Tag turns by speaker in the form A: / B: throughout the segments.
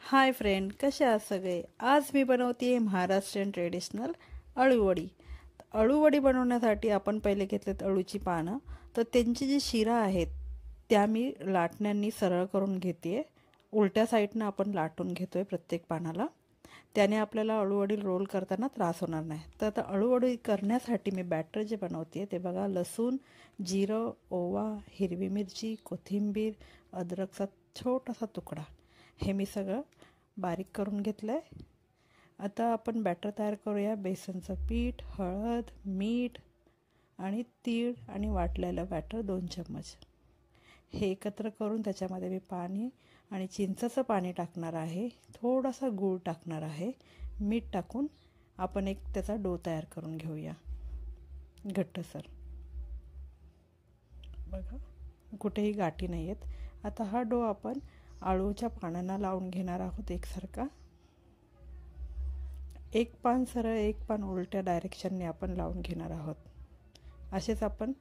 A: Hi friend, कसे आहात सगळे? आज मी बनवते महाराष्ट्रीयन ट्रेडिशनल अळूवडी. अळूवडी बनवण्यासाठी आपण पहिले घेतलेत अळूची पानं. तर त्यांची जी शिरा आहेत त्या मी लाटण्यांनी सरळ करून घेते. उलट्या साईडनं आपण लाटून घेतोय प्रत्येक पानाला. त्याने आपल्याला अळूवडी रोल करताना त्रास होणार नाही. तर आता अळूवडी करण्यासाठी मी बॅटर जे बनवते ते बघा, लसूण, जिरं, ओवा, हिरवी मिरची, कोथिंबीर, अद्रकचा छोटासा तुकडा, हे मी सगळं बारीक करून घेतलं आहे. आता आपण बॅटर तयार करूया. बेसनचं पीठ, हळद, मीठ आणि तीळ आणि वाटलेलं बॅटर 2 चम्मच हे एकत्र करून त्याच्यामध्ये मी पाणी आणि चिंचेचं पाणी टाकणार आहे. थोडासा गूळ टाकणार आहे. मीठ टाकून आपण एक त्याचा डो तयार करून घेऊया घट्टसर. बघा, कुठेही गाठी नाही आहेत. आता हा डो आपण आळूच्या पानांना लावून घेणार आहोत एकसारखा. एक पान सरळ, एक पान उलट्या डायरेक्शनने आपण लावून घेणार आहोत. असेच आपण,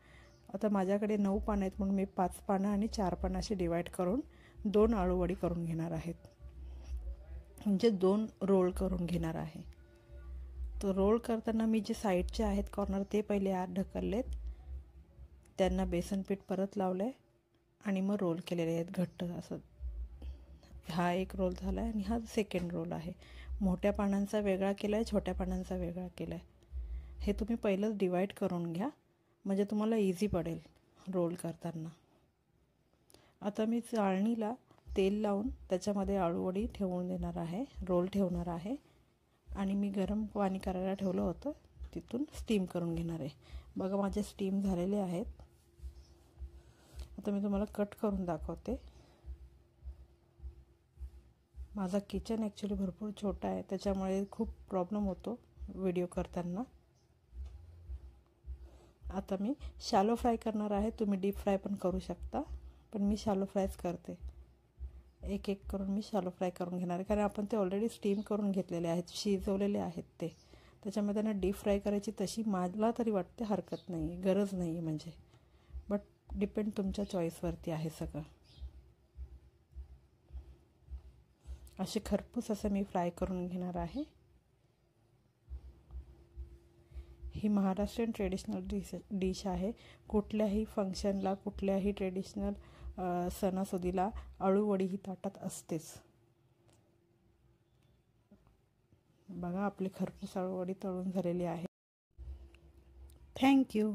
A: आता माझ्याकडे 9 पानं आहेत म्हणून मी 5 पानं आणि 4 पानं अशी डिवाईड करून 2 अळूवडी करून घेणार आहेत. म्हणजे 2 रोल करून घेणार आहे. तो रोल करताना मी जे साईडचे आहेत कॉर्नर ते पहिले आत ढकललेत, त्यांना बेसन पीठ परत लावलं आहे आणि मग रोल केलेले आहेत घट्ट असं. हा एक रोल झाला आहे आणि हा सेकंड रोल आहे. मोठ्या पानांचा वेगळा केला आहे, छोट्या पानांचा वेगळा केला आहे. हे तुम्ही पहिलंच डिवाईड करून घ्या म्हणजे तुम्हाला इझी पडेल रोल करताना. आता मी चाळणीला तेल लावून त्याच्यामध्ये अळूवडी ठेवून देणार आहे, रोल ठेवणार आहे आणि मी गरम पाणी करायला ठेवलं होतं तिथून स्टीम करून घेणार आहे. बघा, माझे स्टीम झालेले आहेत. आता मी तुम्हाला कट करून दाखवते. माझा किचन ॲक्च्युली भरपूर छोटा आहे, त्याच्यामुळे खूप प्रॉब्लेम होतो व्हिडिओ करताना. आता मी शॅलो फ्राय करणार आहे. तुम्ही डीप फ्राय पण करू शकता, पण मी शॅलो फ्रायच करते. एक एक करून मी शॅलो फ्राय करून घेणार आहे, कारण आपण ते ऑलरेडी स्टीम करून घेतलेले आहेत, शिजवलेले आहेत ते. त्याच्यामध्ये त्यांना डीप फ्राय करायची तशी मला तरी वाटते हरकत नाही, गरज नाही आहे म्हणजे. बट डिपेंड तुमच्या चॉईसवरती आहे सगळं. असे खरपूस असं मी फ्राय करून घेणार आहे. ही महाराष्ट्रीयन ट्रेडिशनल डिश आहे. कुठल्याही फंक्शनला, कुठल्याही ट्रेडिशनल सणासुदीला अळूवडी ही ताटात असतेच. बघा, आपली खरपूस अळूवडी तळून झालेली आहे. थँक्यू.